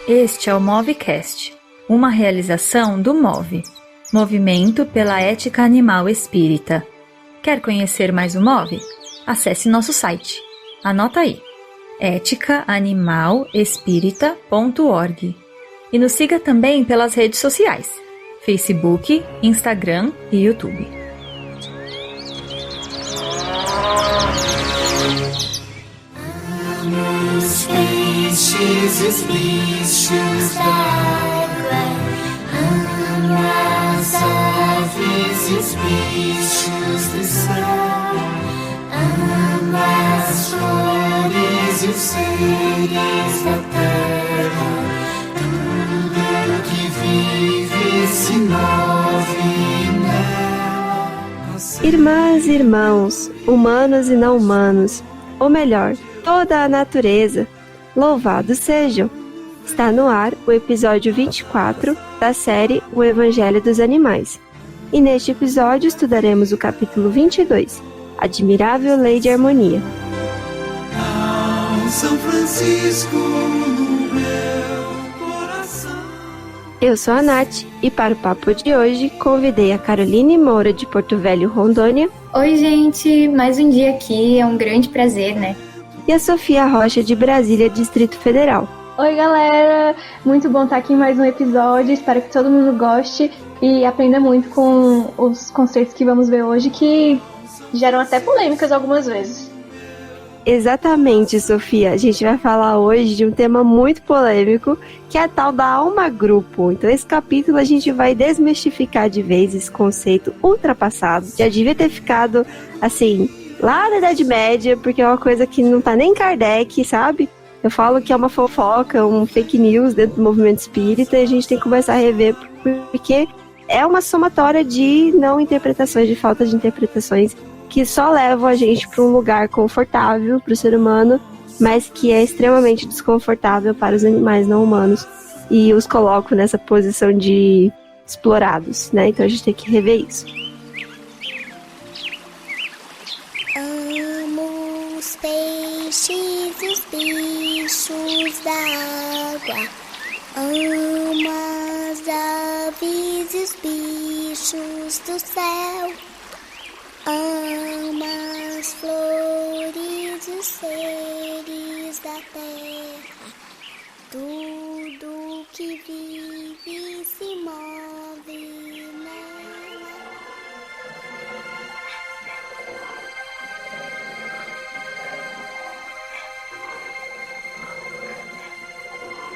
Este é o Movecast, uma realização do MOVE, Movimento pela Ética Animal Espírita. Quer conhecer mais o MOVE? Acesse nosso site. Anota aí, eticaanimalespirita.org. E nos siga também pelas redes sociais, Facebook, Instagram e YouTube. Os bichos d'água, amo as aves e os bichos do céu, amo as flores e os seres da terra, tudo que vive se move nela. Irmãs e irmãos, humanos e não humanos, ou melhor, toda a natureza, louvados sejam! Está no ar o episódio 24 da série O Evangelho dos Animais. E neste episódio estudaremos o capítulo 22, Admirável Lei de Harmonia. São Francisco no meu coração. Eu sou a Nath e para o papo de hoje convidei a Caroline Moura de Porto Velho, Rondônia. Oi gente, mais um dia aqui, é um grande prazer, né? E a Sofia Rocha de Brasília, Distrito Federal. Oi galera, muito bom estar aqui em mais um episódio, espero que todo mundo goste e aprenda muito com os conceitos que vamos ver hoje, que geram até polêmicas algumas vezes. Exatamente, Sofia, a gente vai falar hoje de um tema muito polêmico, que é a tal da alma grupo. Então esse capítulo a gente vai desmistificar de vez esse conceito ultrapassado, já devia ter ficado assim, lá na Idade Média, porque é uma coisa que não tá nem em Kardec, sabe? Eu falo que é uma fofoca, um fake news dentro do movimento espírita e a gente tem que começar a rever, porque é uma somatória de não interpretações, de falta de interpretações, que só levam a gente para um lugar confortável para o ser humano, mas que é extremamente desconfortável para os animais não humanos e os colocam nessa posição de explorados, né? Então a gente tem que rever isso. Os peixes e os bichos d'água, amo as aves e os bichos do céu, amo as flores e os seres da terra, tudo que vive se move nela.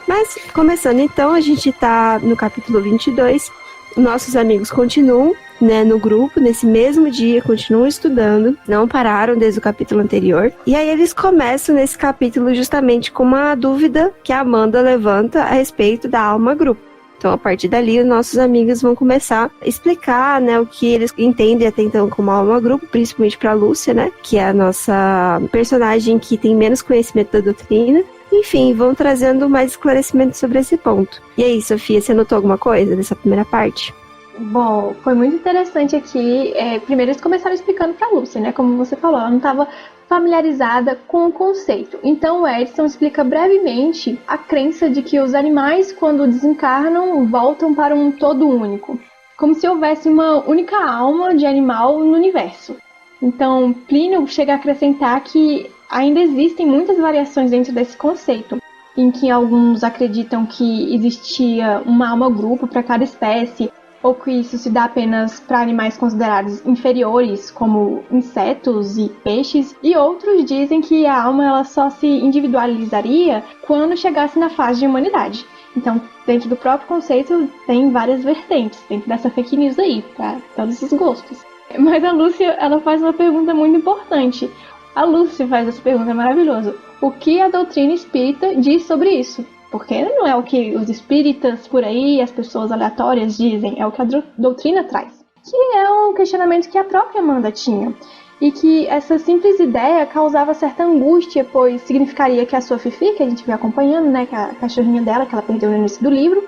Mas, começando então, a gente está no capítulo 22, nossos amigos continuam, né, no grupo, nesse mesmo dia, continuam estudando, não pararam desde o capítulo anterior, e aí eles começam nesse capítulo justamente com uma dúvida que a Amanda levanta a respeito da alma grupo. Então, a partir dali, os nossos amigos vão começar a explicar, né, o que eles entendem até então como alma grupo, principalmente para a Lúcia, né, que é a nossa personagem que tem menos conhecimento da doutrina. Enfim, vão trazendo mais esclarecimentos sobre esse ponto. E aí, Sofia, você notou alguma coisa dessa primeira parte? Bom, foi muito interessante aqui. Primeiro eles começaram explicando para a Lúcia, né? Como você falou, ela não estava familiarizada com o conceito. Então o Edson explica brevemente a crença de que os animais, quando desencarnam, voltam para um todo único. Como se houvesse uma única alma de animal no universo. Então Plínio chega a acrescentar que ainda existem muitas variações dentro desse conceito, em que alguns acreditam que existia uma alma-grupo para cada espécie, ou que isso se dá apenas para animais considerados inferiores, como insetos e peixes, e outros dizem que a alma ela só se individualizaria quando chegasse na fase de humanidade. Então, dentro do próprio conceito, tem várias vertentes, dentro dessa fake news aí, para todos os gostos. Mas a Lúcia, ela faz uma pergunta muito importante. A Lúcia faz essa pergunta maravilhosa. O que a doutrina espírita diz sobre isso? Porque não é o que os espíritas por aí, as pessoas aleatórias dizem, é o que a doutrina traz. Que é um questionamento que a própria Amanda tinha. E que essa simples ideia causava certa angústia, pois significaria que a sua Fifi, que a gente vem acompanhando, né, que é a cachorrinha dela, que ela perdeu no início do livro,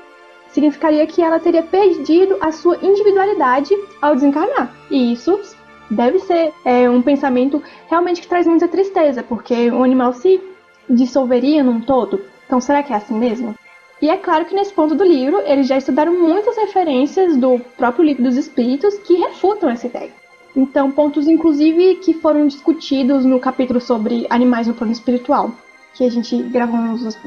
significaria que ela teria perdido a sua individualidade ao desencarnar. E isso deve ser um pensamento realmente que traz muita tristeza, porque o animal se dissolveria num todo. Então será que é assim mesmo? E é claro que nesse ponto do livro, eles já estudaram muitas referências do próprio Livro dos Espíritos que refutam essa ideia. Então, pontos inclusive que foram discutidos no capítulo sobre animais no plano espiritual, que a gente gravou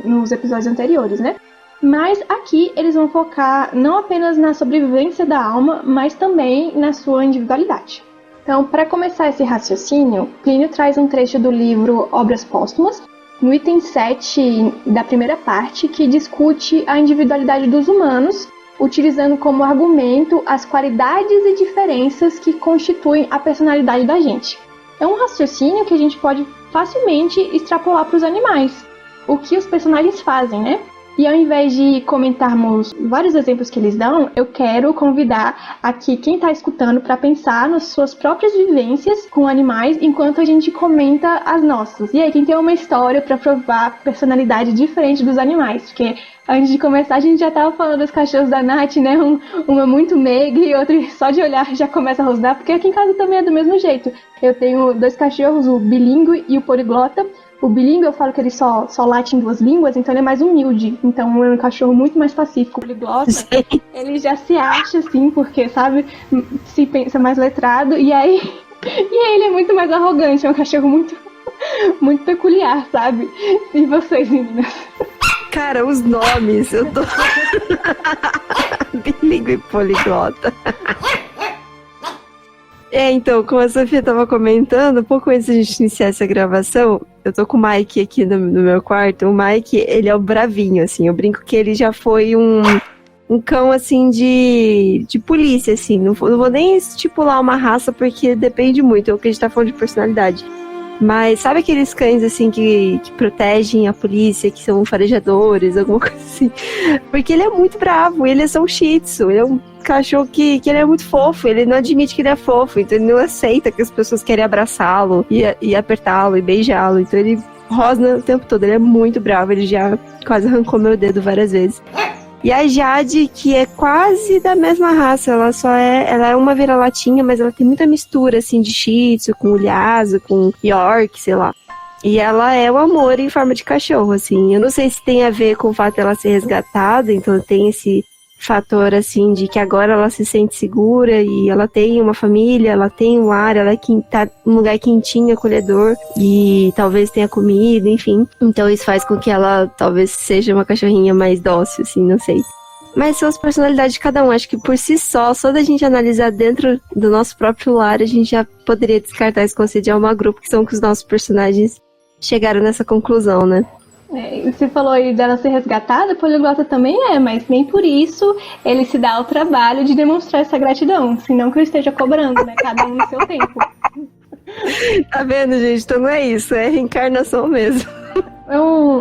nos episódios anteriores, né? Mas aqui eles vão focar não apenas na sobrevivência da alma, mas também na sua individualidade. Então, para começar esse raciocínio, Plínio traz um trecho do livro Obras Póstumas, no item 7 da primeira parte, que discute a individualidade dos humanos, utilizando como argumento as qualidades e diferenças que constituem a personalidade da gente. É um raciocínio que a gente pode facilmente extrapolar para os animais, o que os personagens fazem, né? E ao invés de comentarmos vários exemplos que eles dão, eu quero convidar aqui quem está escutando para pensar nas suas próprias vivências com animais enquanto a gente comenta as nossas. E aí, quem tem uma história para provar personalidade diferente dos animais? Porque antes de começar, a gente já estava falando dos cachorros da Nath, né? Um é muito meiga e outro só de olhar já começa a rosnar, porque aqui em casa também é do mesmo jeito. Eu tenho 2 cachorros, o bilíngue e o poliglota. O bilíngue, eu falo que ele só late em 2 línguas, então ele é mais humilde. Então é um cachorro muito mais pacífico. O poliglota, ele já se acha assim, porque, sabe, se pensa mais letrado. E aí ele é muito mais arrogante, é um cachorro muito peculiar, sabe? E vocês, meninas? Cara, os nomes, eu tô... bilíngue e poliglota. Então, como a Sofia tava comentando, um pouco antes da gente iniciar essa gravação, eu tô com o Mike aqui no meu quarto. O Mike, ele é o bravinho, assim. Eu brinco que ele já foi um cão, assim, de polícia, assim. Não vou nem estipular uma raça, porque depende muito. É o que a gente tá falando de personalidade. Mas sabe aqueles cães, assim, que protegem a polícia, que são farejadores, alguma coisa assim? Porque ele é muito bravo, ele é só um shih tzu, ele é um cachorro que ele é muito fofo, ele não admite que ele é fofo, então ele não aceita que as pessoas querem abraçá-lo e apertá-lo e beijá-lo, então ele rosna o tempo todo, ele é muito bravo, ele já quase arrancou meu dedo várias vezes. E a Jade, que é quase da mesma raça, ela é uma vira-latinha, mas ela tem muita mistura, assim, de shih tzu, com lhasa, com york, sei lá. E ela é o amor em forma de cachorro, assim. Eu não sei se tem a ver com o fato dela ser resgatada, então tem esse fator, assim, de que agora ela se sente segura e ela tem uma família, ela tem um lar, ela tá num lugar quentinho, acolhedor e talvez tenha comida, enfim. Então isso faz com que ela talvez seja uma cachorrinha mais dócil, assim, não sei. Mas são as personalidades de cada um. Acho que por si só da gente analisar dentro do nosso próprio lar, a gente já poderia descartar esse conceito de alma grupo, que são que os nossos personagens chegaram nessa conclusão, né? Você falou aí dela ser resgatada, poliglota também mas nem por isso ele se dá ao trabalho de demonstrar essa gratidão, senão que eu esteja cobrando, né, cada um no seu tempo. Tá vendo, gente? Então não é isso, é reencarnação mesmo.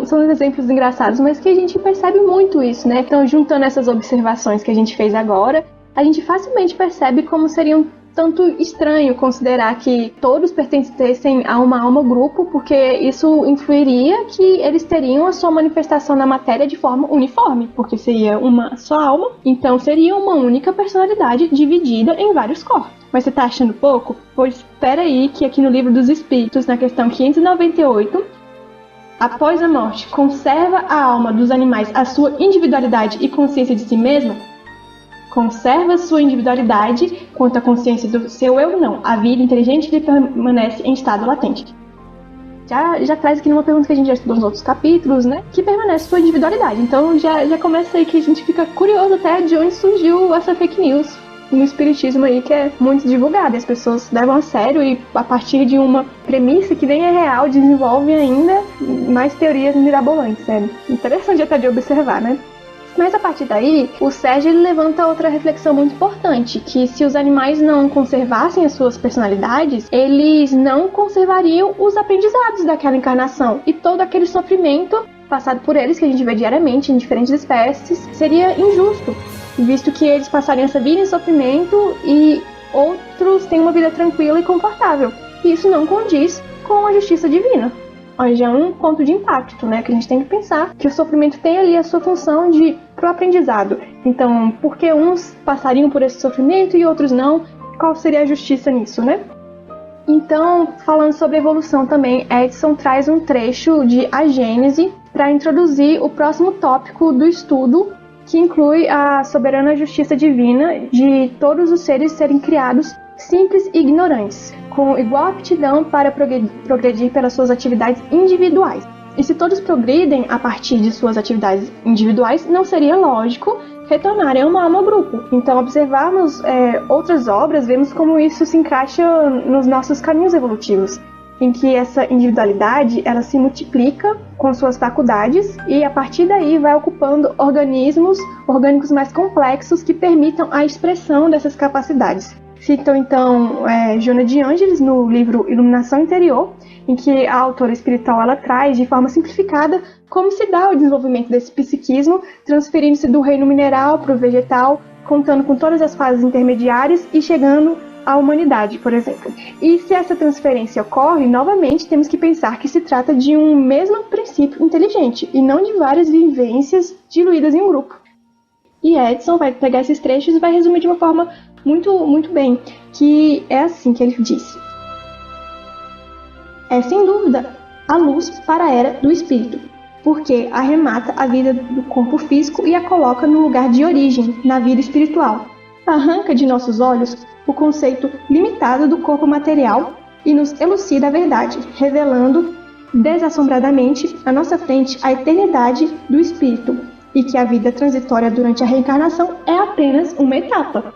São exemplos engraçados, mas que a gente percebe muito isso, né? Então, juntando essas observações que a gente fez agora, a gente facilmente percebe como seriam tanto estranho considerar que todos pertencessem a uma alma-grupo, porque isso influiria que eles teriam a sua manifestação na matéria de forma uniforme, porque seria uma só alma, então seria uma única personalidade dividida em vários corpos. Mas você tá achando pouco? Pois espera aí que aqui no Livro dos Espíritos, na questão 598, após a morte, conserva a alma dos animais a sua individualidade e consciência de si mesma? Conserva sua individualidade quanto à consciência do seu eu, não. A vida inteligente lhe permanece em estado latente. Já traz aqui numa pergunta que a gente já estudou nos outros capítulos, né? Que permanece sua individualidade. Então já começa aí que a gente fica curioso até de onde surgiu essa fake news no espiritismo aí, que é muito divulgada. As pessoas levam a sério e a partir de uma premissa que nem é real, desenvolvem ainda mais teorias mirabolantes, né? Interessante até de observar, né? Mas a partir daí, o Sérgio ele levanta outra reflexão muito importante, que se os animais não conservassem as suas personalidades, eles não conservariam os aprendizados daquela encarnação. E todo aquele sofrimento passado por eles, que a gente vê diariamente em diferentes espécies, seria injusto, visto que eles passariam essa vida em sofrimento e outros têm uma vida tranquila e confortável. E isso não condiz com a justiça divina. Já é um ponto de impacto, né? Que a gente tem que pensar que o sofrimento tem ali a sua função pro aprendizado. Então, por que uns passariam por esse sofrimento e outros não? Qual seria a justiça nisso, né? Então, falando sobre evolução também, Edson traz um trecho de A Gênese, para introduzir o próximo tópico do estudo, que inclui a soberana justiça divina de todos os seres serem criados simples e ignorantes, com igual aptidão para progredir pelas suas atividades individuais. E se todos progridem a partir de suas atividades individuais, não seria lógico retornarem a uma alma grupo. Então, observarmos outras obras, vemos como isso se encaixa nos nossos caminhos evolutivos, em que essa individualidade ela se multiplica com suas faculdades e a partir daí vai ocupando organismos orgânicos mais complexos que permitam a expressão dessas capacidades. Citam então Joana de Ângeles no livro Iluminação Interior, em que a autora espiritual ela traz de forma simplificada como se dá o desenvolvimento desse psiquismo, transferindo-se do reino mineral para o vegetal, contando com todas as fases intermediárias e chegando à humanidade, por exemplo. E se essa transferência ocorre, novamente temos que pensar que se trata de um mesmo princípio inteligente e não de várias vivências diluídas em um grupo. E Edson vai pegar esses trechos e vai resumir de uma forma muito bem, que é assim que ele disse. É sem dúvida a luz para a era do espírito, porque arremata a vida do corpo físico e a coloca no lugar de origem, na vida espiritual. Arranca de nossos olhos o conceito limitado do corpo material e nos elucida a verdade, revelando desassombradamente à nossa frente a eternidade do espírito e que a vida transitória durante a reencarnação é apenas uma etapa.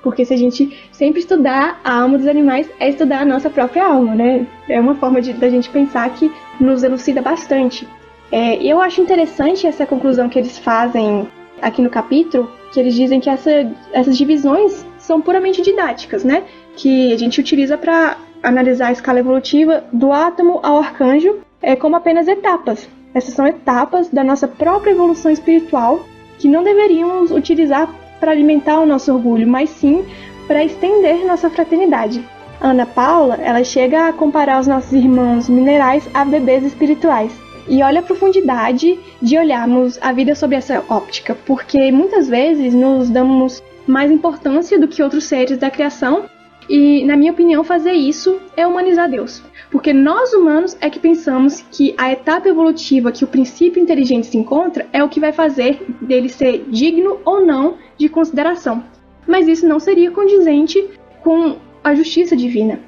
Porque se a gente sempre estudar a alma dos animais, é estudar a nossa própria alma, né? É uma forma da gente pensar que nos elucida bastante. E eu acho interessante essa conclusão que eles fazem aqui no capítulo, que eles dizem que essas divisões são puramente didáticas, né? Que a gente utiliza para analisar a escala evolutiva do átomo ao arcanjo como apenas etapas. Essas são etapas da nossa própria evolução espiritual que não deveríamos utilizar para alimentar o nosso orgulho, mas sim para estender nossa fraternidade. Ana Paula, ela chega a comparar os nossos irmãos minerais a bebês espirituais. E olha a profundidade de olharmos a vida sob essa óptica, porque muitas vezes nos damos mais importância do que outros seres da criação, e, na minha opinião, fazer isso é humanizar Deus. Porque nós humanos é que pensamos que a etapa evolutiva que o princípio inteligente se encontra é o que vai fazer dele ser digno ou não de consideração. Mas isso não seria condizente com a justiça divina.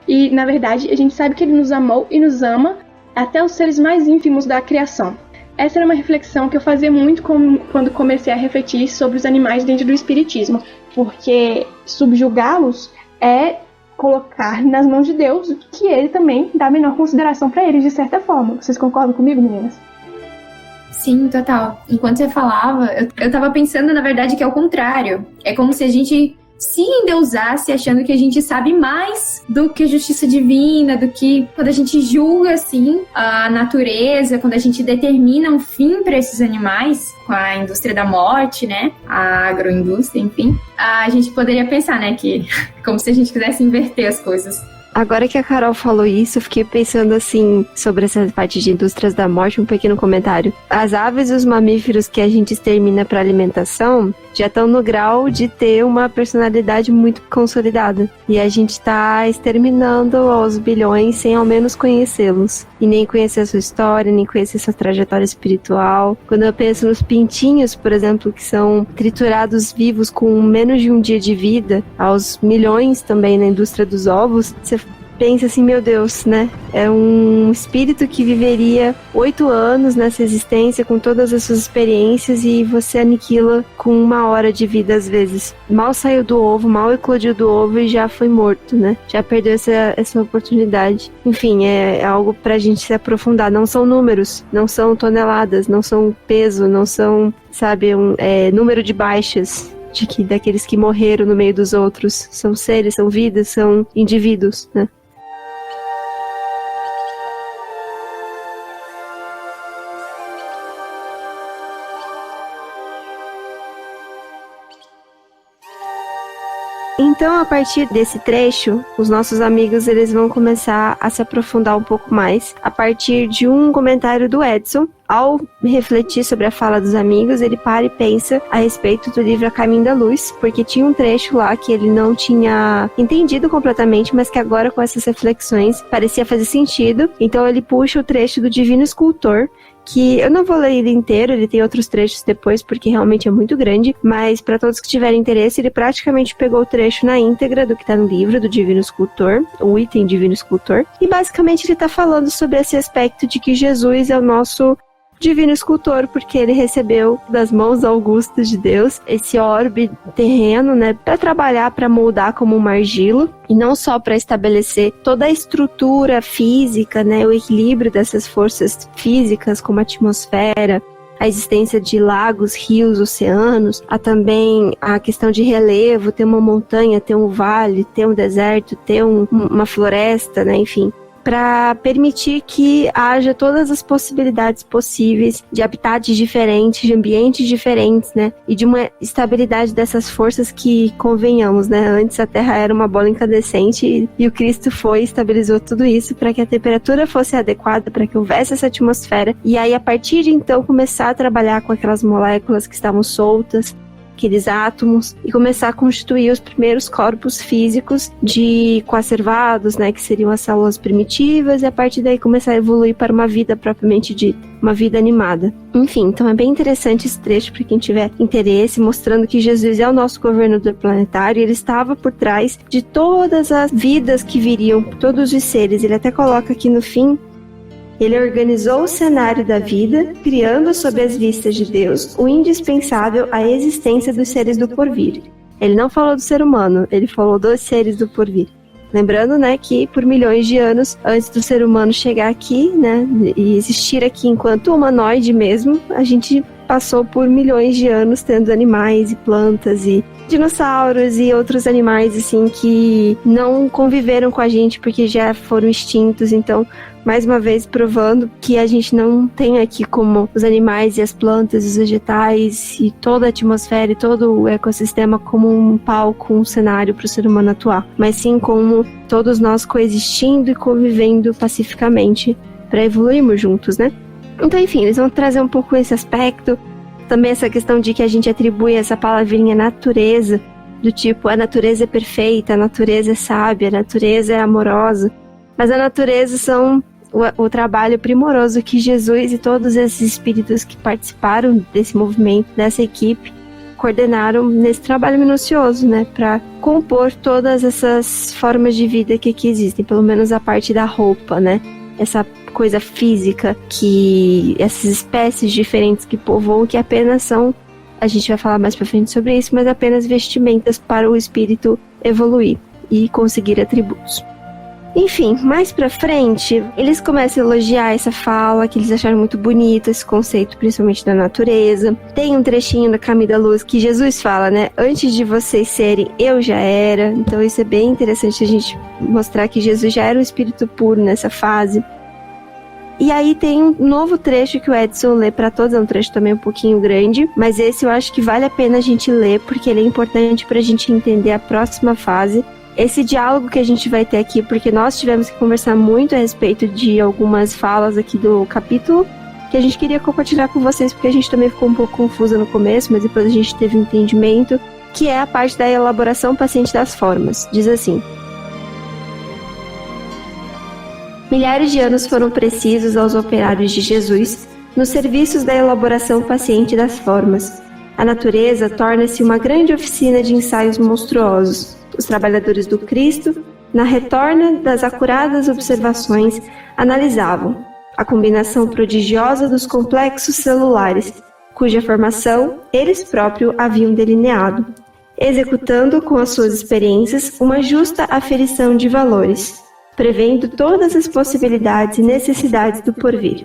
E, na verdade, a gente sabe que ele nos amou e nos ama até os seres mais ínfimos da criação. Essa era uma reflexão que eu fazia muito quando comecei a refletir sobre os animais dentro do espiritismo, porque subjugá-los é colocar nas mãos de Deus, que ele também dá a menor consideração para eles, de certa forma. Vocês concordam comigo, meninas? Sim, total. Enquanto você falava, eu tava pensando, na verdade, que é o contrário. É como se a gente se endeusasse achando que a gente sabe mais do que a justiça divina, do que quando a gente julga, assim, a natureza, quando a gente determina um fim para esses animais, com a indústria da morte, né, a agroindústria, enfim, a gente poderia pensar, né, que como se a gente quisesse inverter as coisas. Agora que a Carol falou isso, eu fiquei pensando assim, sobre essa parte de indústrias da morte, um pequeno comentário. As aves e os mamíferos que a gente extermina para alimentação já estão no grau de ter uma personalidade muito consolidada. E a gente está exterminando aos bilhões sem ao menos conhecê-los. E nem conhecer a sua história, nem conhecer sua trajetória espiritual. Quando eu penso nos pintinhos, por exemplo, que são triturados vivos com menos de um dia de vida, aos milhões também na indústria dos ovos, você pensa assim, meu Deus, né? É um espírito que viveria 8 anos nessa existência com todas as suas experiências e você aniquila com 1 hora de vida às vezes. Mal saiu do ovo, mal eclodiu do ovo e já foi morto, né? Já perdeu essa oportunidade. Enfim, é algo pra gente se aprofundar. Não são números, não são toneladas, não são peso, não são, sabe, número de baixas. Daqueles que morreram no meio dos outros. São seres, são vidas, são indivíduos, né? Então, a partir desse trecho, os nossos amigos eles vão começar a se aprofundar um pouco mais a partir de um comentário do Edson. Ao refletir sobre a fala dos amigos, ele para e pensa a respeito do livro A Caminho da Luz, porque tinha um trecho lá que ele não tinha entendido completamente, mas que agora com essas reflexões parecia fazer sentido. Então ele puxa o trecho do Divino Escultor, que eu não vou ler ele inteiro, ele tem outros trechos depois, porque realmente é muito grande, mas para todos que tiverem interesse, ele praticamente pegou o trecho na íntegra do que está no livro do Divino Escultor, o item Divino Escultor, e basicamente ele está falando sobre esse aspecto de que Jesus é o nosso Divino Escultor, porque ele recebeu das mãos augustas de Deus esse orbe terreno, né, para trabalhar, para moldar como uma argila, e não só para estabelecer toda a estrutura física, né, o equilíbrio dessas forças físicas, como a atmosfera, a existência de lagos, rios, oceanos, há também a questão de relevo, ter uma montanha, ter um vale, ter um deserto, ter uma floresta, né, enfim, para permitir que haja todas as possibilidades possíveis de habitats diferentes, de ambientes diferentes, né? E de uma estabilidade dessas forças que, convenhamos, né? Antes a Terra era uma bola incandescente e o Cristo foi e estabilizou tudo isso para que a temperatura fosse adequada, para que houvesse essa atmosfera. E aí, a partir de então, começar a trabalhar com aquelas moléculas que estavam soltas, aqueles átomos, e começar a constituir os primeiros corpos físicos de coacervados, né, que seriam as células primitivas, e a partir daí começar a evoluir para uma vida propriamente dita, uma vida animada. Enfim, então é bem interessante esse trecho para quem tiver interesse, mostrando que Jesus é o nosso governador planetário, e ele estava por trás de todas as vidas que viriam, todos os seres. Ele até coloca aqui no fim: ele organizou o cenário da vida, criando sob as vistas de Deus o indispensável à existência dos seres do porvir. Ele não falou do ser humano, ele falou dos seres do porvir. Lembrando, né, que por milhões de anos, antes do ser humano chegar aqui, né, e existir aqui enquanto humanoide mesmo, a gente passou por milhões de anos tendo animais e plantas e dinossauros e outros animais, assim, que não conviveram com a gente porque já foram extintos. Então, mais uma vez provando que a gente não tem aqui como os animais e as plantas e os vegetais e toda a atmosfera e todo o ecossistema como um palco, um cenário para o ser humano atuar, mas sim como todos nós coexistindo e convivendo pacificamente para evoluirmos juntos, né? Então, enfim, eles vão trazer um pouco esse aspecto, também essa questão de que a gente atribui essa palavrinha natureza, do tipo, a natureza é perfeita, a natureza é sábia, a natureza é amorosa, mas a natureza são o trabalho primoroso que Jesus e todos esses espíritos que participaram desse movimento, dessa equipe, coordenaram nesse trabalho minucioso, né, para compor todas essas formas de vida que aqui existem, pelo menos a parte da roupa, né, essa coisa física, que essas espécies diferentes que povoam, que apenas são, a gente vai falar mais pra frente sobre isso, mas apenas vestimentas para o espírito evoluir e conseguir atributos. Enfim, mais pra frente, eles começam a elogiar essa fala, que eles acharam muito bonito, esse conceito, principalmente da natureza. Tem um trechinho da Caminho da Luz que Jesus fala, né? Antes de vocês serem, eu já era. Então isso é bem interessante a gente mostrar que Jesus já era um espírito puro nessa fase. E aí tem um novo trecho que o Edson lê para todos, é um trecho também um pouquinho grande, mas esse eu acho que vale a pena a gente ler, porque ele é importante pra gente entender a próxima fase. Esse diálogo que a gente vai ter aqui, porque nós tivemos que conversar muito a respeito de algumas falas aqui do capítulo, que a gente queria compartilhar com vocês, porque a gente também ficou um pouco confusa no começo, mas depois a gente teve um entendimento, que é a parte da elaboração paciente das formas. Diz assim: milhares de anos foram precisos aos operários de Jesus nos serviços da elaboração paciente das formas. A natureza torna-se uma grande oficina de ensaios monstruosos. Os trabalhadores do Cristo, na retorna das acuradas observações, analisavam a combinação prodigiosa dos complexos celulares, cuja formação eles próprios haviam delineado, executando com as suas experiências uma justa aferição de valores, prevendo todas as possibilidades e necessidades do porvir.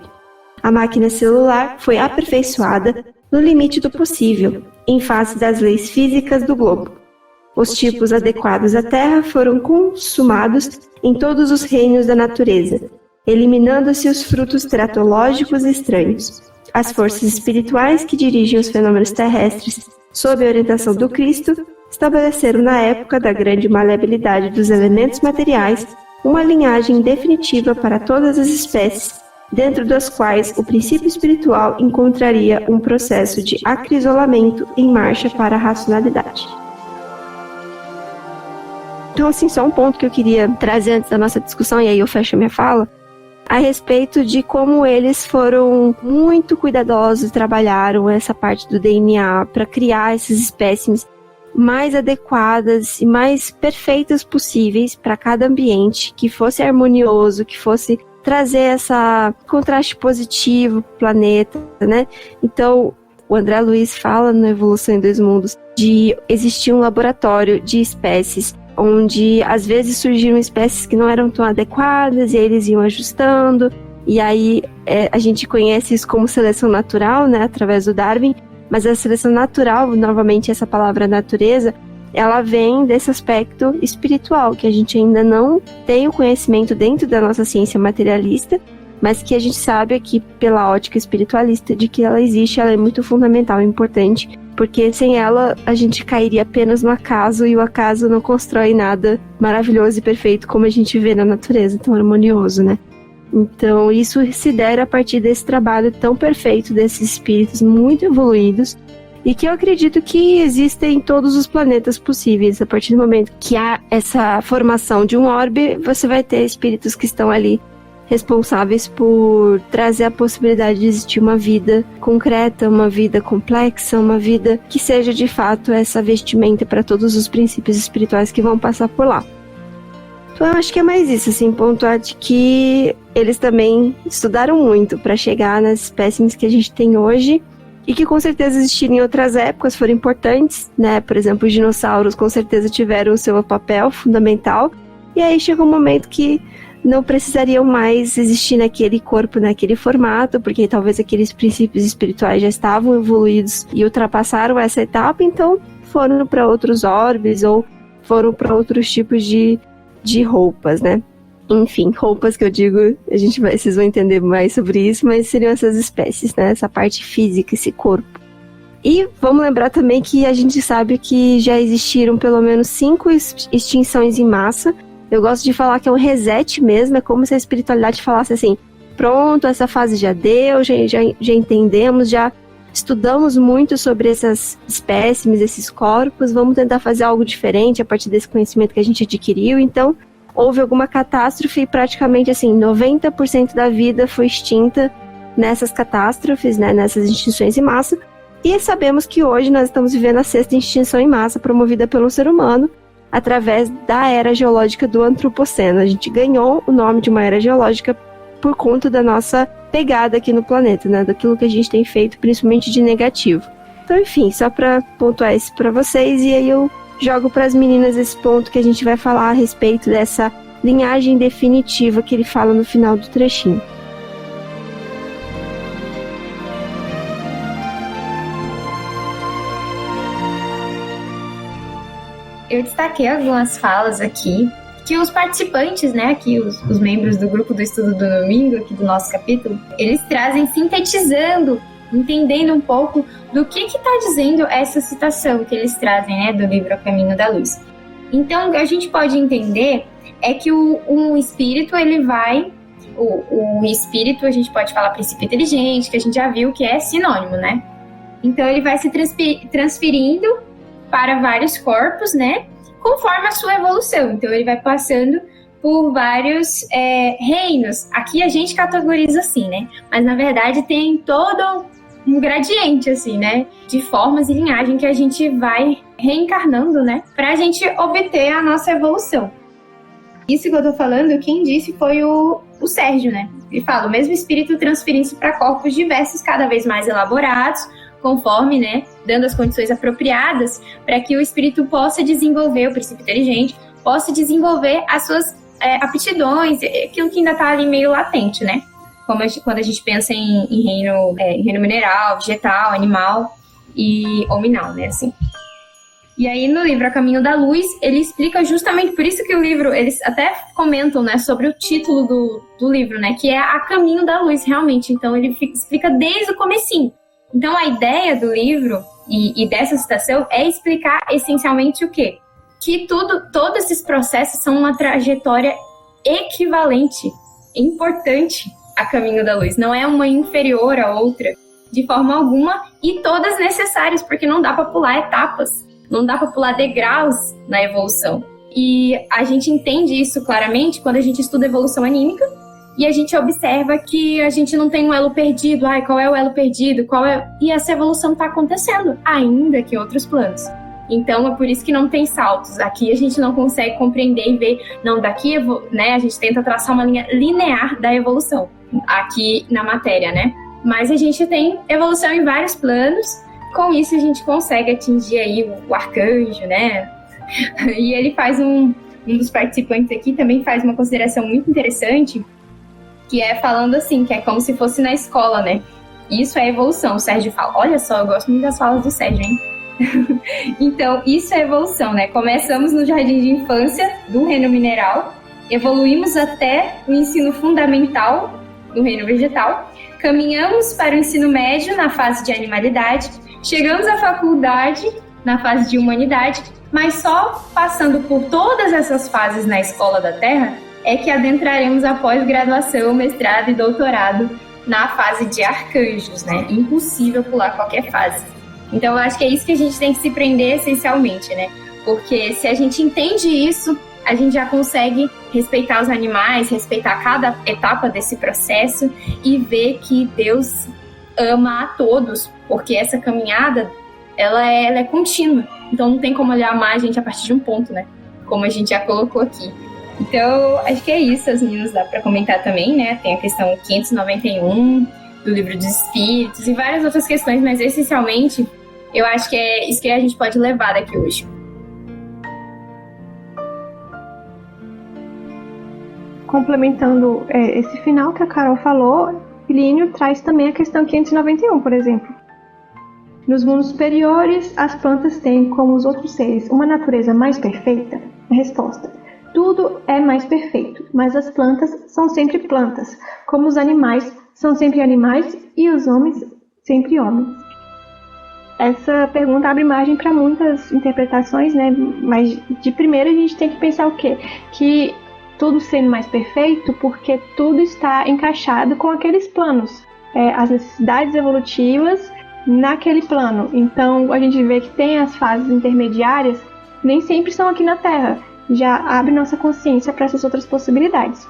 A máquina celular foi aperfeiçoada no limite do possível, em face das leis físicas do globo. Os tipos adequados à Terra foram consumados em todos os reinos da natureza, eliminando-se os frutos teratológicos estranhos. As forças espirituais que dirigem os fenômenos terrestres, sob a orientação do Cristo, estabeleceram na época da grande maleabilidade dos elementos materiais uma linhagem definitiva para todas as espécies, dentro das quais o princípio espiritual encontraria um processo de acrisolamento em marcha para a racionalidade. Então, assim, só um ponto que eu queria trazer antes da nossa discussão, e aí eu fecho a minha fala, a respeito de como eles foram muito cuidadosos, trabalharam essa parte do DNA para criar esses espécimes mais adequadas e mais perfeitas possíveis para cada ambiente, que fosse harmonioso, que fosse trazer esse contraste positivo para o planeta, né? Então, o André Luiz fala no Evolução em Dois Mundos de existir um laboratório de espécies onde às vezes surgiram espécies que não eram tão adequadas e aí eles iam ajustando, e aí a gente conhece isso como seleção natural, né, através do Darwin, mas a seleção natural, novamente essa palavra natureza, ela vem desse aspecto espiritual, que a gente ainda não tem o conhecimento dentro da nossa ciência materialista, mas que a gente sabe aqui pela ótica espiritualista de que ela existe, ela é muito fundamental e importante, porque sem ela a gente cairia apenas no acaso, e o acaso não constrói nada maravilhoso e perfeito como a gente vê na natureza, tão harmonioso, né? Então isso se dera a partir desse trabalho tão perfeito desses espíritos muito evoluídos, e que eu acredito que existem em todos os planetas possíveis. A partir do momento que há essa formação de um orbe, você vai ter espíritos que estão ali responsáveis por trazer a possibilidade de existir uma vida concreta, uma vida complexa, uma vida que seja de fato essa vestimenta para todos os princípios espirituais que vão passar por lá. Então eu acho que é mais isso, assim, pontuar de que eles também estudaram muito para chegar nas espécimes que a gente tem hoje, e que com certeza existiram em outras épocas, foram importantes, né? Por exemplo, os dinossauros com certeza tiveram o seu papel fundamental, e aí chegou um momento que não precisariam mais existir naquele corpo, naquele formato, porque talvez aqueles princípios espirituais já estavam evoluídos e ultrapassaram essa etapa, então foram para outros orbes ou foram para outros tipos de roupas, né? Enfim, roupas que eu digo, vocês vão entender mais sobre isso, mas seriam essas espécies, né? Essa parte física, esse corpo. E vamos lembrar também que a gente sabe que já existiram pelo menos 5 extinções em massa. Eu gosto de falar que é um reset mesmo, é como se a espiritualidade falasse assim, pronto, essa fase já deu, já entendemos, já estudamos muito sobre essas espécimes, esses corpos, vamos tentar fazer algo diferente a partir desse conhecimento que a gente adquiriu. Então, houve alguma catástrofe e praticamente assim, 90% da vida foi extinta nessas catástrofes, né, nessas extinções em massa. E sabemos que hoje nós estamos vivendo a 6ª extinção em massa promovida pelo ser humano, através da era geológica do Antropoceno. A gente ganhou o nome de uma era geológica por conta da nossa pegada aqui no planeta, né? Daquilo que a gente tem feito, principalmente de negativo. Então, enfim, só para pontuar isso para vocês, e aí eu jogo para as meninas esse ponto que a gente vai falar a respeito dessa linhagem definitiva que ele fala no final do trechinho. Eu destaquei algumas falas aqui, que os participantes, né, aqui os membros do grupo do estudo do domingo, aqui do nosso capítulo, eles trazem sintetizando, entendendo um pouco do que está dizendo essa citação que eles trazem, né, do livro A Caminho da Luz. Então, o que a gente pode entender é que um espírito, ele vai... O espírito, a gente pode falar princípio inteligente, que a gente já viu que é sinônimo, né? Então, ele vai se transferindo para vários corpos, né? Conforme a sua evolução. Então, ele vai passando por vários reinos. Aqui a gente categoriza assim, né? Mas, na verdade, tem todo um gradiente, assim, né? De formas e linhagem que a gente vai reencarnando, né? Para a gente obter a nossa evolução. Isso que eu tô falando, quem disse foi o Sérgio, né? Ele fala, o mesmo espírito transferindo-se para corpos diversos, cada vez mais elaborados, conforme, né, dando as condições apropriadas para que o espírito possa desenvolver, o princípio inteligente, possa desenvolver as suas aptidões, aquilo que ainda está ali meio latente, né? Como quando a gente pensa em reino mineral, vegetal, animal e hominal, né, assim. E aí no livro A Caminho da Luz, ele explica justamente, por isso que o livro, eles até comentam, né, sobre o título do livro, né, que é A Caminho da Luz, realmente. Então ele explica desde o comecinho. Então, a ideia do livro e dessa citação é explicar essencialmente o quê? Que todos esses processos são uma trajetória equivalente, importante a caminho da luz. Não é uma inferior à outra, de forma alguma, e todas necessárias, porque não dá para pular etapas, não dá para pular degraus na evolução. E a gente entende isso claramente quando a gente estuda evolução anímica, e a gente observa que a gente não tem um elo perdido. Qual é o elo perdido? E essa evolução está acontecendo, ainda que em outros planos. Então, é por isso que não tem saltos. Aqui a gente não consegue compreender e ver, não, daqui, né, a gente tenta traçar uma linha linear da evolução, aqui na matéria, né? Mas a gente tem evolução em vários planos, com isso a gente consegue atingir aí o arcanjo, né? E ele faz um dos participantes aqui também faz uma consideração muito interessante, que é falando assim, que é como se fosse na escola, né? Isso é evolução. O Sérgio fala, olha só, eu gosto muito das falas do Sérgio, hein? Então, isso é evolução, né? Começamos no jardim de infância do reino mineral, evoluímos até o ensino fundamental do reino vegetal, caminhamos para o ensino médio na fase de animalidade, chegamos à faculdade na fase de humanidade, mas só passando por todas essas fases na escola da Terra é que adentraremos a pós-graduação, mestrado e doutorado na fase de arcanjos, né? Impossível pular qualquer fase. Então, eu acho que é isso que a gente tem que se prender essencialmente, né? Porque se a gente entende isso, a gente já consegue respeitar os animais, respeitar cada etapa desse processo e ver que Deus ama a todos, porque essa caminhada, ela é contínua. Então, não tem como olhar amar a gente a partir de um ponto, né? Como a gente já colocou aqui. Então, acho que é isso, as meninas dá para comentar também, né? Tem a questão 591 do Livro dos Espíritos e várias outras questões, mas essencialmente, eu acho que é isso que a gente pode levar daqui hoje. Complementando esse final que a Carol falou, Plínio traz também a questão 591, por exemplo. Nos mundos superiores, as plantas têm, como os outros seres, uma natureza mais perfeita? A resposta: tudo é mais perfeito, mas as plantas são sempre plantas, como os animais são sempre animais e os homens sempre homens. Essa pergunta abre margem para muitas interpretações, né? Mas de primeira a gente tem que pensar o quê? Que tudo sendo mais perfeito porque tudo está encaixado com aqueles planos, as necessidades evolutivas naquele plano. Então a gente vê que tem as fases intermediárias, nem sempre são aqui na Terra. Já abre nossa consciência para essas outras possibilidades.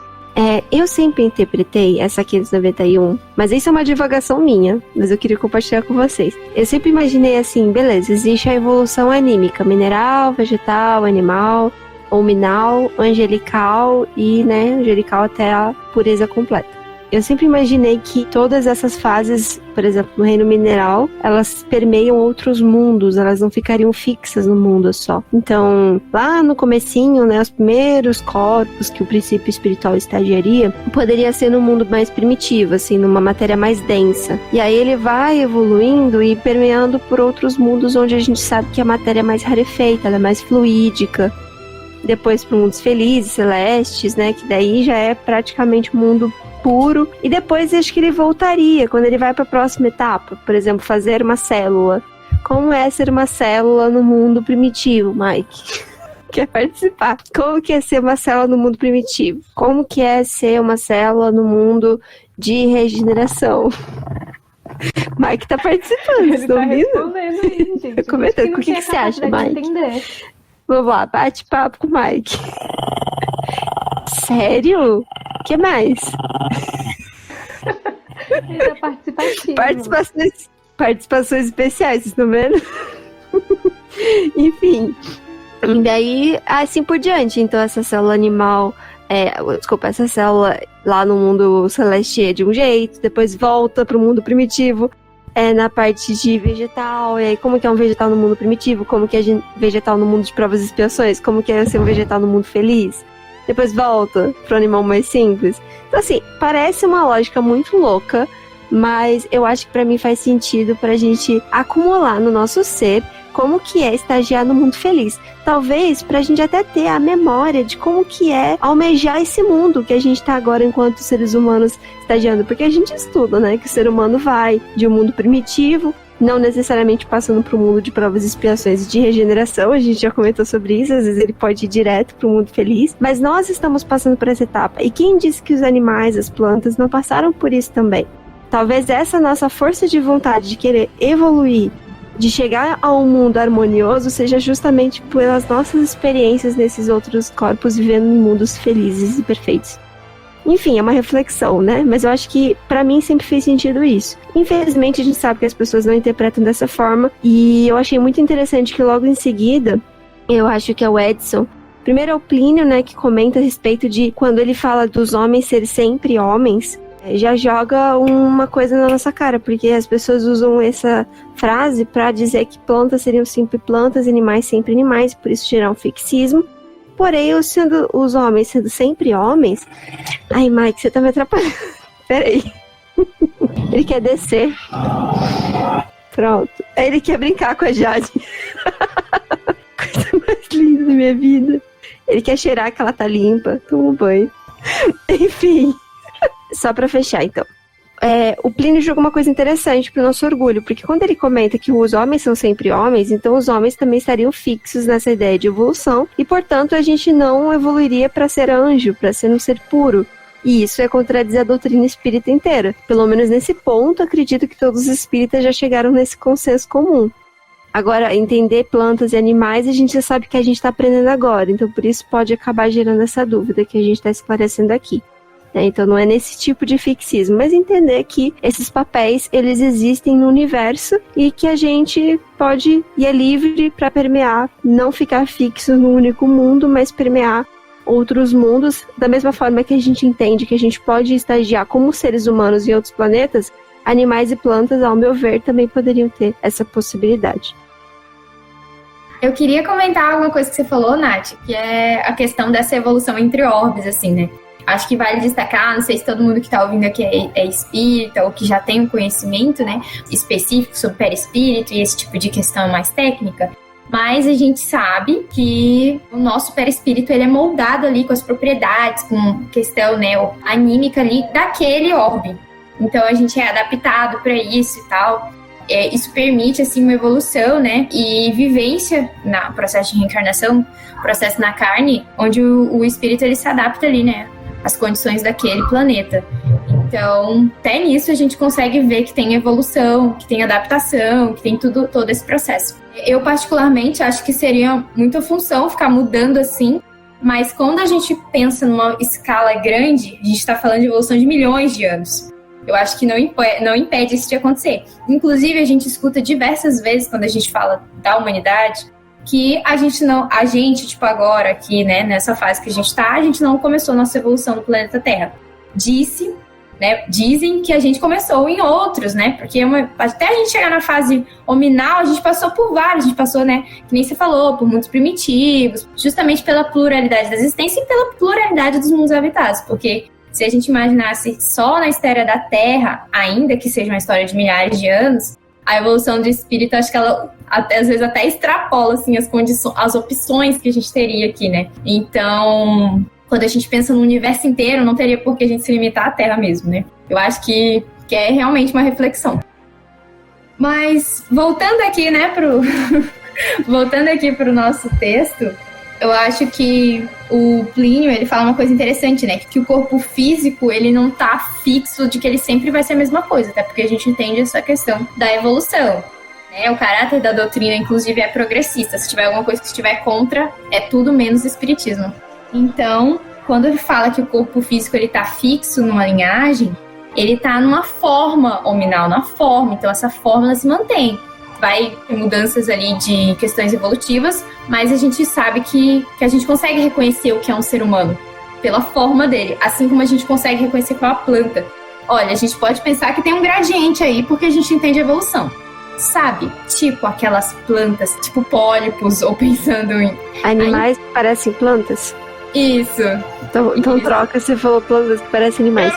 Eu sempre interpretei essa 591, mas isso é uma divagação minha, mas eu queria compartilhar com vocês. Eu sempre imaginei assim, beleza, existe a evolução anímica, mineral, vegetal, animal, hominal, angelical e, né, angelical até a pureza completa. Eu sempre imaginei que todas essas fases, por exemplo, no reino mineral, elas permeiam outros mundos, elas não ficariam fixas no mundo só. Então, lá no comecinho, né, os primeiros corpos que o princípio espiritual estagiaria, poderia ser no mundo mais primitivo, assim, numa matéria mais densa. E aí ele vai evoluindo e permeando por outros mundos onde a gente sabe que a matéria é mais rarefeita, ela é mais fluídica. Depois para mundos felizes, celestes, né, que daí já é praticamente um mundo puro, e depois acho que ele voltaria, quando ele vai para a próxima etapa, por exemplo, fazer uma célula. Como é ser uma célula no mundo primitivo, Mike? Quer participar? Como que é ser uma célula no mundo primitivo? Como que é ser uma célula no mundo de regeneração? Mike tá participando, ele tá respondendo isso, gente. Comentando, o que você acha, Mike? Entender. Vamos lá, bate papo com o Mike. Sério? O que mais? Ele é participativo. Participações especiais, vocês estão vendo? Enfim. E daí, assim por diante. Então, essa célula animal... essa célula lá no mundo celeste é de um jeito, depois volta pro mundo primitivo, na parte de vegetal, e aí como que é um vegetal no mundo primitivo, como que é vegetal no mundo de provas e expiações, como que é ser um vegetal no mundo feliz. Depois volta pro animal mais simples. Então, assim, parece uma lógica muito louca, mas eu acho que pra mim faz sentido pra gente acumular no nosso ser como que é estagiar no mundo feliz. Talvez pra gente até ter a memória de como que é almejar esse mundo que a gente tá agora enquanto seres humanos estagiando. Porque a gente estuda, né, que o ser humano vai de um mundo primitivo, não necessariamente passando para o mundo de provas e expiações e de regeneração, a gente já comentou sobre isso, às vezes ele pode ir direto para o mundo feliz, mas nós estamos passando por essa etapa. E quem disse que os animais, as plantas, não passaram por isso também? Talvez essa nossa força de vontade de querer evoluir, de chegar a um mundo harmonioso, seja justamente pelas nossas experiências nesses outros corpos, vivendo em mundos felizes e perfeitos. Enfim, é uma reflexão, né? Mas eu acho que pra mim sempre fez sentido isso. Infelizmente a gente sabe que as pessoas não interpretam dessa forma, e eu achei muito interessante que logo em seguida, eu acho que é o Edson, primeiro é o Plínio, né, que comenta a respeito de quando ele fala dos homens serem sempre homens, já joga uma coisa na nossa cara, porque as pessoas usam essa frase pra dizer que plantas seriam sempre plantas, animais sempre animais, por isso gerar um fixismo. Porém, os homens sendo sempre homens... Ai, Mike, você tá me atrapalhando. Peraí. Ele quer descer. Pronto. Ele quer brincar com a Jade. Coisa mais linda da minha vida. Ele quer cheirar que ela tá limpa. Toma um banho. Enfim. Só pra fechar, então. O Plínio joga uma coisa interessante pro nosso orgulho, porque quando ele comenta que os homens são sempre homens, então os homens também estariam fixos nessa ideia de evolução, e portanto a gente não evoluiria para ser anjo, para ser um ser puro. E isso é contradizer a doutrina espírita inteira. Pelo menos nesse ponto, acredito que todos os espíritas já chegaram nesse consenso comum. Agora, entender plantas e animais, a gente já sabe que a gente está aprendendo agora, então por isso pode acabar gerando essa dúvida que a gente está esclarecendo aqui. Então não é nesse tipo de fixismo, mas entender que esses papéis, eles existem no universo e que a gente pode e é livre para permear, não ficar fixo no único mundo, mas permear outros mundos. Da mesma forma que a gente entende que a gente pode estagiar como seres humanos em outros planetas, animais e plantas, ao meu ver, também poderiam ter essa possibilidade. Eu queria comentar alguma coisa que você falou, Nath, que é a questão dessa evolução entre orbes, assim, né? Acho que vale destacar, não sei se todo mundo que está ouvindo aqui é espírita ou que já tem um conhecimento, né, específico sobre perispírito e esse tipo de questão mais técnica, mas a gente sabe que o nosso perispírito ele é moldado ali com as propriedades, com questão, né, anímica ali daquele orbe. Então a gente é adaptado para isso e tal. Isso permite assim uma evolução, né, e vivência no processo de reencarnação, processo na carne, onde o espírito ele se adapta ali, né, as condições daquele planeta. Então, até nisso a gente consegue ver que tem evolução, que tem adaptação, que tem todo esse processo. Eu, particularmente, acho que seria muita função ficar mudando assim, mas quando a gente pensa numa escala grande, a gente está falando de evolução de milhões de anos. Eu acho que não impede isso de acontecer. Inclusive, a gente escuta diversas vezes, quando a gente fala da humanidade, que a gente, tipo, agora aqui, né, nessa fase que a gente não começou nossa evolução no planeta Terra. Dizem que a gente começou em outros, né, porque até a gente chegar na fase hominal, a gente passou por vários, a gente passou, né, que nem você falou, por mundos primitivos, justamente pela pluralidade da existência e pela pluralidade dos mundos habitados, porque se a gente imaginasse só na história da Terra, ainda que seja uma história de milhares de anos, a evolução do espírito, acho que ela às vezes até extrapola assim, as opções que a gente teria aqui, né? Então, quando a gente pensa no universo inteiro, não teria por que a gente se limitar à Terra mesmo, né? Eu acho que é realmente uma reflexão. Mas, voltando aqui, né, voltando aqui pro nosso texto, eu acho que o Plínio, ele fala uma coisa interessante, né? Que o corpo físico, ele não tá fixo de que ele sempre vai ser a mesma coisa, até porque a gente entende essa questão da evolução. Né? O caráter da doutrina, inclusive, é progressista. Se tiver alguma coisa que estiver contra, é tudo menos espiritismo. Então, quando ele fala que o corpo físico, ele tá fixo numa linhagem, ele tá numa forma hominal, na forma. Então, essa forma se mantém. Vai ter mudanças ali de questões evolutivas, mas a gente sabe que a gente consegue reconhecer o que é um ser humano pela forma dele, assim como a gente consegue reconhecer qual é a planta. Olha, a gente pode pensar que tem um gradiente aí, porque a gente entende a evolução. Sabe? Tipo aquelas plantas, tipo pólipos, ou pensando em... Animais que parecem plantas? Isso. Então troca, você falou plantas que parecem animais.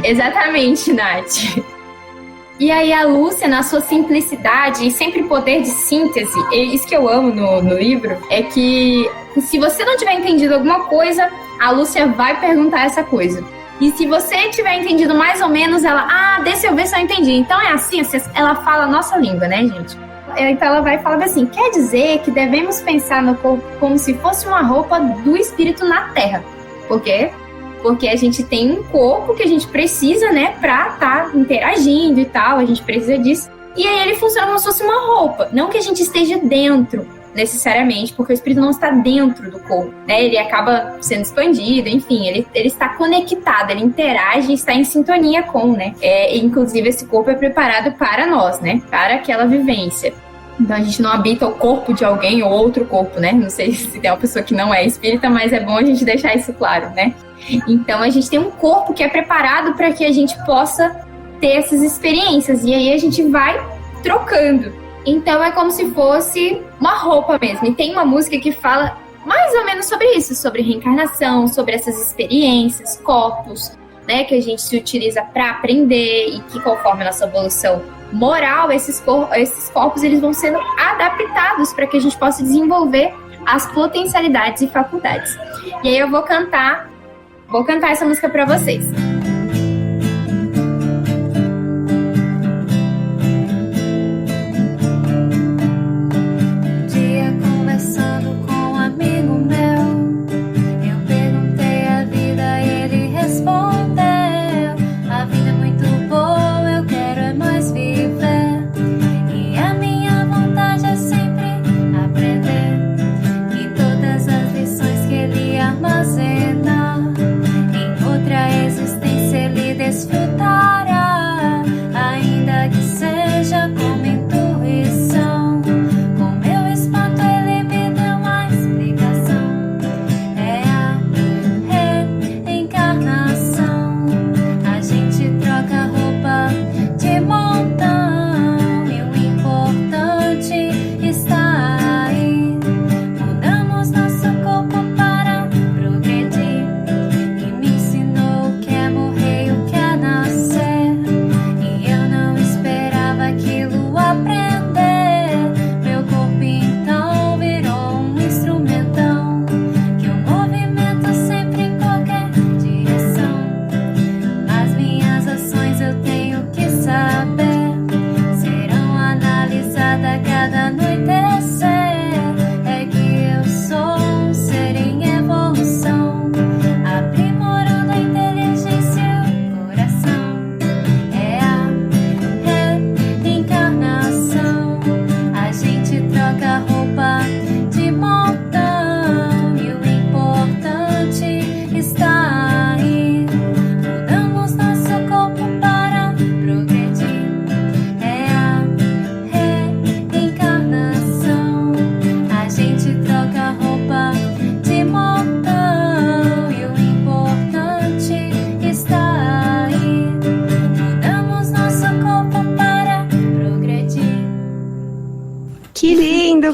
Exatamente, Nath. E aí a Lúcia, na sua simplicidade e sempre poder de síntese, isso que eu amo no livro, é que se você não tiver entendido alguma coisa, a Lúcia vai perguntar essa coisa. E se você tiver entendido mais ou menos, ela, deixa eu ver se eu entendi. Então é assim, ela fala a nossa língua, né, gente? Então ela vai falar assim, quer dizer que devemos pensar no corpo como se fosse uma roupa do espírito na Terra. Por quê? Porque a gente tem um corpo que a gente precisa, né, pra estar interagindo e tal, a gente precisa disso. E aí ele funciona como se fosse uma roupa, não que a gente esteja dentro, necessariamente, porque o espírito não está dentro do corpo, né, ele acaba sendo expandido, enfim, ele está conectado, ele interage e está em sintonia com, né, inclusive esse corpo é preparado para nós, né, para aquela vivência. Então a gente não habita o corpo de alguém ou outro corpo, né, não sei se tem uma pessoa que não é espírita, mas é bom a gente deixar isso claro, né. Então a gente tem um corpo que é preparado para que a gente possa ter essas experiências, e aí a gente vai trocando. Então é como se fosse uma roupa mesmo. E tem uma música que fala mais ou menos sobre isso, sobre reencarnação, sobre essas experiências, corpos, né, que a gente se utiliza para aprender e que conforme a nossa evolução moral, esses corpos eles vão sendo adaptados para que a gente possa desenvolver as potencialidades e faculdades. E aí eu vou cantar essa música para vocês.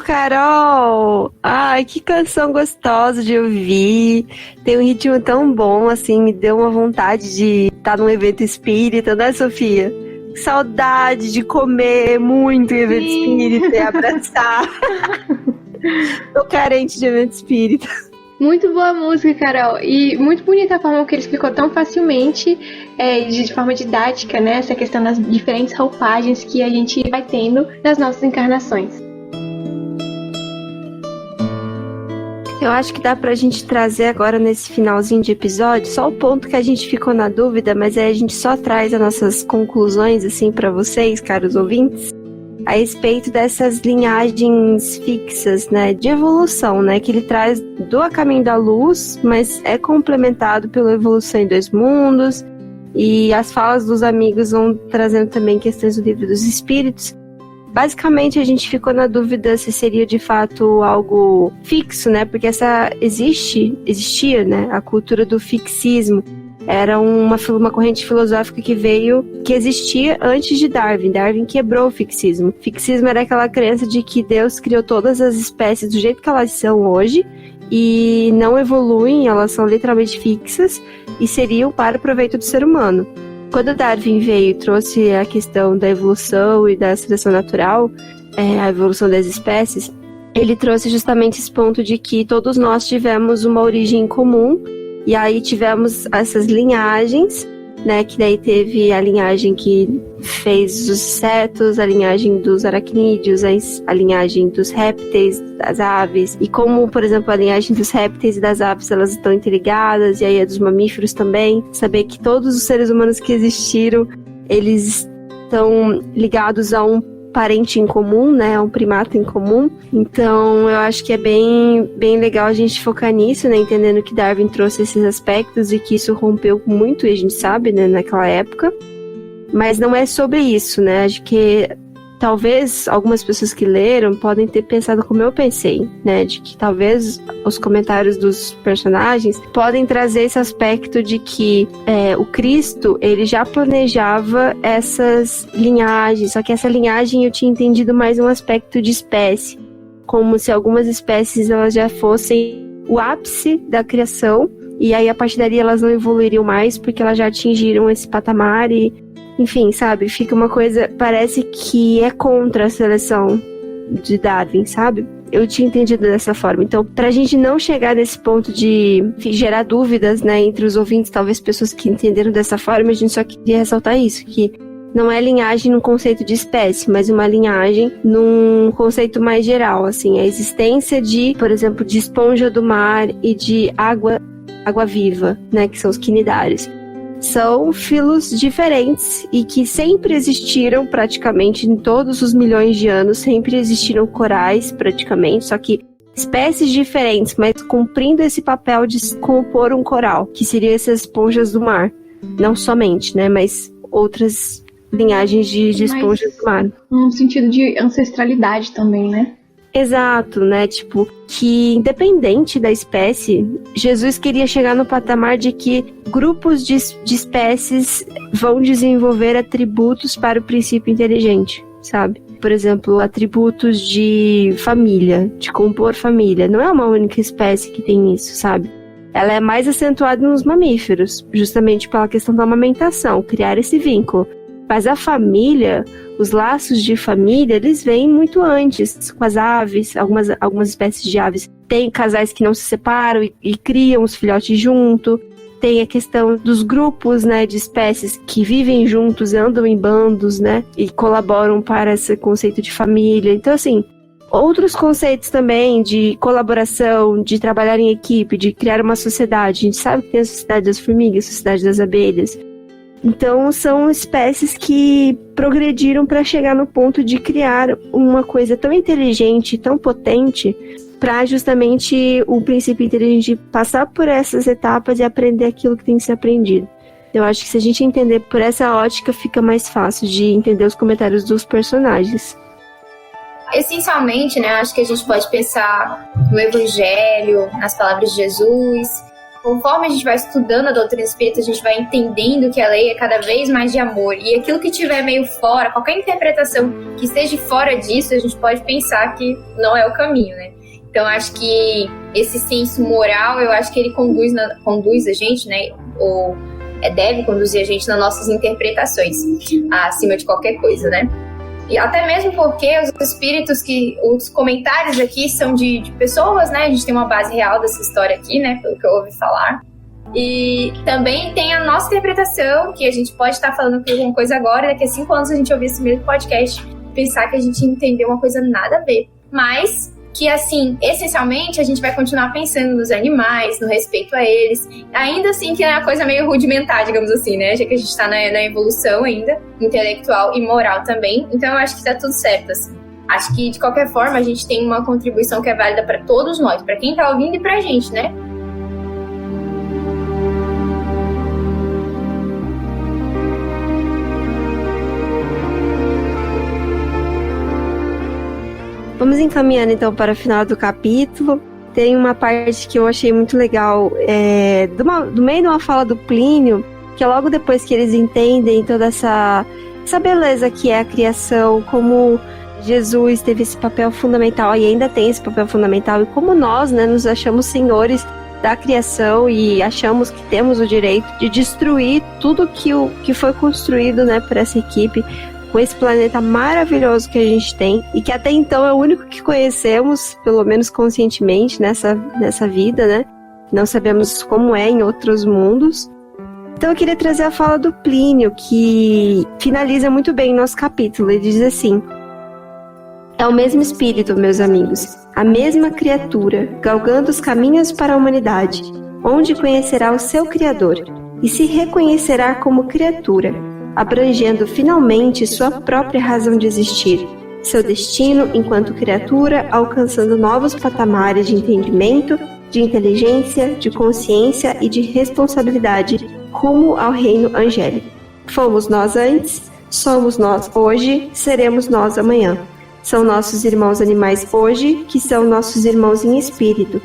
Carol! Ai, que canção gostosa de ouvir. Tem um ritmo tão bom, assim, me deu uma vontade de estar num evento espírita, né, Sofia? Saudade de comer muito em evento espírita e abraçar. Tô carente de evento espírita. Muito boa música, Carol. E muito bonita a forma que ele explicou tão facilmente, de forma didática, né? Essa questão das diferentes roupagens que a gente vai tendo nas nossas encarnações. Eu acho que dá pra gente trazer agora nesse finalzinho de episódio só o ponto que a gente ficou na dúvida, mas aí a gente só traz as nossas conclusões, assim, pra vocês, caros ouvintes, a respeito dessas linhagens fixas, né, de evolução, né, que ele traz do A Caminho da Luz, mas é complementado pela Evolução em Dois Mundos, e as falas dos amigos vão trazendo também questões do Livro dos Espíritos. Basicamente, a gente ficou na dúvida se seria de fato algo fixo, né? Porque existia, né? A cultura do fixismo. Era uma corrente filosófica que existia antes de Darwin. Darwin quebrou o fixismo. O fixismo era aquela crença de que Deus criou todas as espécies do jeito que elas são hoje e não evoluem, elas são literalmente fixas e seriam para o proveito do ser humano. Quando Darwin veio e trouxe a questão da evolução e da seleção natural, a evolução das espécies, ele trouxe justamente esse ponto de que todos nós tivemos uma origem comum, e aí tivemos essas linhagens, né, que daí teve a linhagem que fez os insetos, a linhagem dos aracnídeos, a linhagem dos répteis, das aves, e como, por exemplo, a linhagem dos répteis e das aves, elas estão interligadas, e aí a dos mamíferos também, saber que todos os seres humanos que existiram, eles estão ligados a um parente em comum, né, um primata em comum. Então eu acho que é bem legal a gente focar nisso, né, entendendo que Darwin trouxe esses aspectos e que isso rompeu muito, e a gente sabe, né, naquela época. Mas não é sobre isso, né, acho que talvez algumas pessoas que leram podem ter pensado como eu pensei, né, de que talvez os comentários dos personagens podem trazer esse aspecto de que o Cristo, ele já planejava essas linhagens, só que essa linhagem eu tinha entendido mais um aspecto de espécie, como se algumas espécies elas já fossem o ápice da criação, e aí a partir dali elas não evoluiriam mais porque elas já atingiram esse patamar e enfim, sabe, fica uma coisa, parece que é contra a seleção de Darwin, sabe? Eu tinha entendido dessa forma. Então, pra gente não chegar nesse ponto de gerar dúvidas, né, entre os ouvintes, talvez pessoas que entenderam dessa forma, a gente só queria ressaltar isso, que não é linhagem no conceito de espécie, mas uma linhagem num conceito mais geral, assim, a existência de, por exemplo, de esponja do mar e de água viva, né, que são os quinidários. São filos diferentes e que sempre existiram praticamente em todos os milhões de anos, sempre existiram corais praticamente, só que espécies diferentes, mas cumprindo esse papel de compor um coral, que seriam essas esponjas do mar. Não somente, né, mas outras linhagens de esponjas do mar. Um sentido de ancestralidade também, né? Exato, né? Tipo, que independente da espécie, Jesus queria chegar no patamar de que grupos de espécies vão desenvolver atributos para o princípio inteligente, sabe? Por exemplo, atributos de família, de compor família. Não é uma única espécie que tem isso, sabe? Ela é mais acentuada nos mamíferos, justamente pela questão da amamentação, criar esse vínculo. Mas a família, os laços de família, eles vêm muito antes, com as aves, algumas espécies de aves. Tem casais que não se separam e criam os filhotes junto. Tem a questão dos grupos, né, de espécies que vivem juntos, andam em bandos, né, e colaboram para esse conceito de família. Então, assim, outros conceitos também de colaboração, de trabalhar em equipe, de criar uma sociedade. A gente sabe que tem a sociedade das formigas, a sociedade das abelhas. Então, são espécies que progrediram para chegar no ponto de criar uma coisa tão inteligente, tão potente, para justamente o princípio inteligente passar por essas etapas e aprender aquilo que tem que ser aprendido. Eu acho que se a gente entender por essa ótica, fica mais fácil de entender os comentários dos personagens. Essencialmente, né, acho que a gente pode pensar no Evangelho, nas palavras de Jesus. Conforme a gente vai estudando a doutrina espírita, a gente vai entendendo que a lei é cada vez mais de amor. E aquilo que estiver meio fora, qualquer interpretação que esteja fora disso, a gente pode pensar que não é o caminho, né? Então, acho que esse senso moral, eu acho que ele conduz a gente, né? Ou deve conduzir a gente nas nossas interpretações, acima de qualquer coisa, né? E até mesmo porque os espíritos os comentários aqui são de pessoas, né? A gente tem uma base real dessa história aqui, né? Pelo que eu ouvi falar. E também tem a nossa interpretação, que a gente pode estar falando aqui alguma coisa agora, e daqui a 5 anos a gente ouvir esse mesmo podcast, pensar que a gente entendeu uma coisa nada a ver. Mas que, assim, essencialmente, a gente vai continuar pensando nos animais, no respeito a eles, ainda assim que é uma coisa meio rudimentar, digamos assim, né? Já que a gente tá na evolução ainda, intelectual e moral também, então eu acho que tá tudo certo, assim. Acho que, de qualquer forma, a gente tem uma contribuição que é válida para todos nós, para quem tá ouvindo e pra gente, né? Vamos encaminhando então para o final do capítulo. Tem uma parte que eu achei muito legal, do meio de uma fala do Plínio, que é logo depois que eles entendem toda essa beleza que é a criação, como Jesus teve esse papel fundamental e ainda tem esse papel fundamental, e como nós, né, nos achamos senhores da criação e achamos que temos o direito de destruir tudo que foi construído, né, por essa equipe, com esse planeta maravilhoso que a gente tem e que até então é o único que conhecemos, pelo menos conscientemente, nessa vida, né? Não sabemos como é em outros mundos. Então eu queria trazer a fala do Plínio, que finaliza muito bem o nosso capítulo. Ele diz assim: é o mesmo espírito, meus amigos, a mesma criatura, galgando os caminhos para a humanidade, onde conhecerá o seu Criador e se reconhecerá como criatura, abrangendo finalmente sua própria razão de existir, seu destino enquanto criatura, alcançando novos patamares de entendimento, de inteligência, de consciência e de responsabilidade, rumo ao reino angélico. Fomos nós antes, somos nós hoje, seremos nós amanhã. São nossos irmãos animais hoje, que são nossos irmãos em espírito.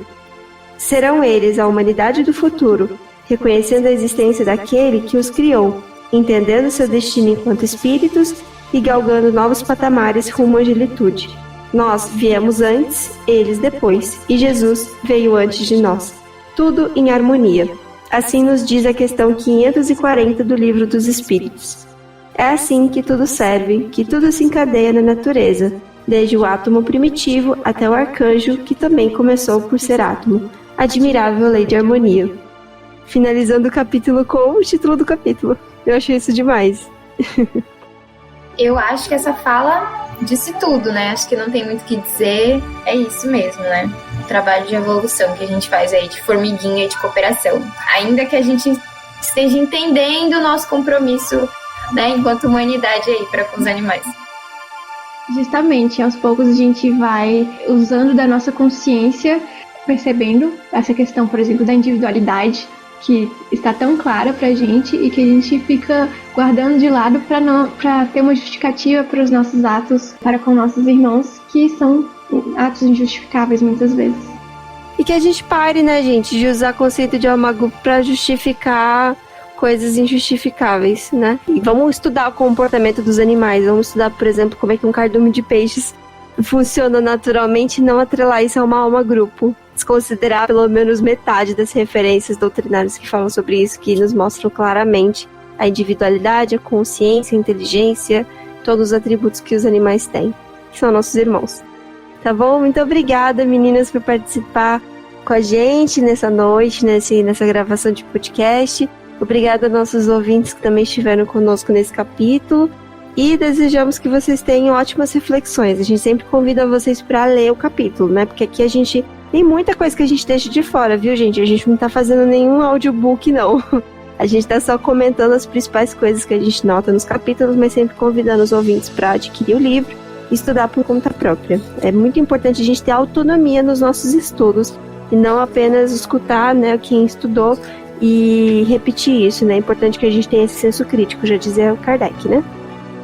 Serão eles a humanidade do futuro, reconhecendo a existência daquele que os criou, entendendo seu destino enquanto espíritos e galgando novos patamares rumo à angelitude. Nós viemos antes, eles depois, e Jesus veio antes de nós. Tudo em harmonia. Assim nos diz a questão 540 do Livro dos Espíritos. É assim que tudo serve, que tudo se encadeia na natureza, desde o átomo primitivo até o arcanjo, que também começou por ser átomo. Admirável lei de harmonia. Finalizando o capítulo com o título do capítulo. Eu achei isso demais. Eu acho que essa fala disse tudo, né? Acho que não tem muito o que dizer. É isso mesmo, né? O trabalho de evolução que a gente faz aí, de formiguinha e de cooperação. Ainda que a gente esteja entendendo o nosso compromisso, né, enquanto humanidade aí para com os animais. Justamente, aos poucos a gente vai usando da nossa consciência, percebendo essa questão, por exemplo, da individualidade, que está tão clara pra gente e que a gente fica guardando de lado para ter uma justificativa para os nossos atos para com nossos irmãos, que são atos injustificáveis muitas vezes. E que a gente pare, né, gente, de usar o conceito de alma grupo para justificar coisas injustificáveis, né? E vamos estudar o comportamento dos animais, vamos estudar, por exemplo, como é que um cardume de peixes funciona naturalmente e não atrelar isso a uma alma grupo. Desconsiderar pelo menos metade das referências doutrinárias que falam sobre isso, que nos mostram claramente a individualidade, a consciência, a inteligência, todos os atributos que os animais têm, que são nossos irmãos. Tá bom? Muito obrigada, meninas, por participar com a gente nessa noite, nessa gravação de podcast. Obrigada aos nossos ouvintes que também estiveram conosco nesse capítulo. E desejamos que vocês tenham ótimas reflexões. A gente sempre convida vocês para ler o capítulo, né? Porque aqui a gente tem muita coisa que a gente deixa de fora, viu, gente? A gente não tá fazendo nenhum audiobook, não. A gente tá só comentando as principais coisas que a gente nota nos capítulos, mas sempre convidando os ouvintes para adquirir o livro e estudar por conta própria. É muito importante a gente ter autonomia nos nossos estudos e não apenas escutar, né, quem estudou e repetir isso, né? É importante que a gente tenha esse senso crítico, já dizia o Kardec, né?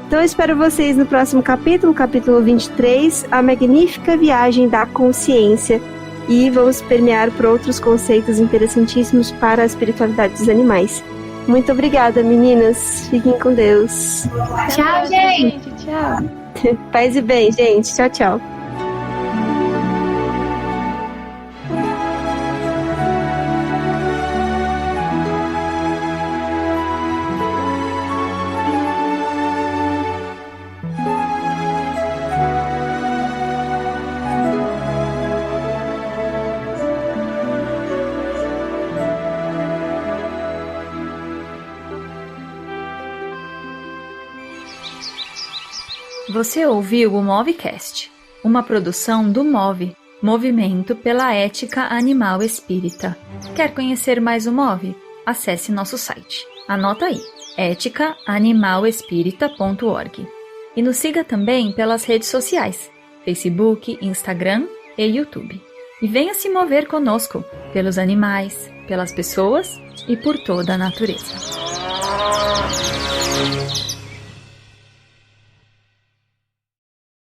Então eu espero vocês no próximo capítulo, capítulo 23, A Magnífica Viagem da Consciência. E vamos permear por outros conceitos interessantíssimos para a espiritualidade dos animais. Muito obrigada, meninas. Fiquem com Deus. Tchau, gente. Tchau. Paz e bem, gente. Tchau, tchau. Você ouviu o Movecast, uma produção do MOVE, Movimento pela Ética Animal Espírita. Quer conhecer mais o MOVE? Acesse nosso site. Anota aí, eticaanimalespírita.org. E nos siga também pelas redes sociais, Facebook, Instagram e YouTube. E venha se mover conosco, pelos animais, pelas pessoas e por toda a natureza.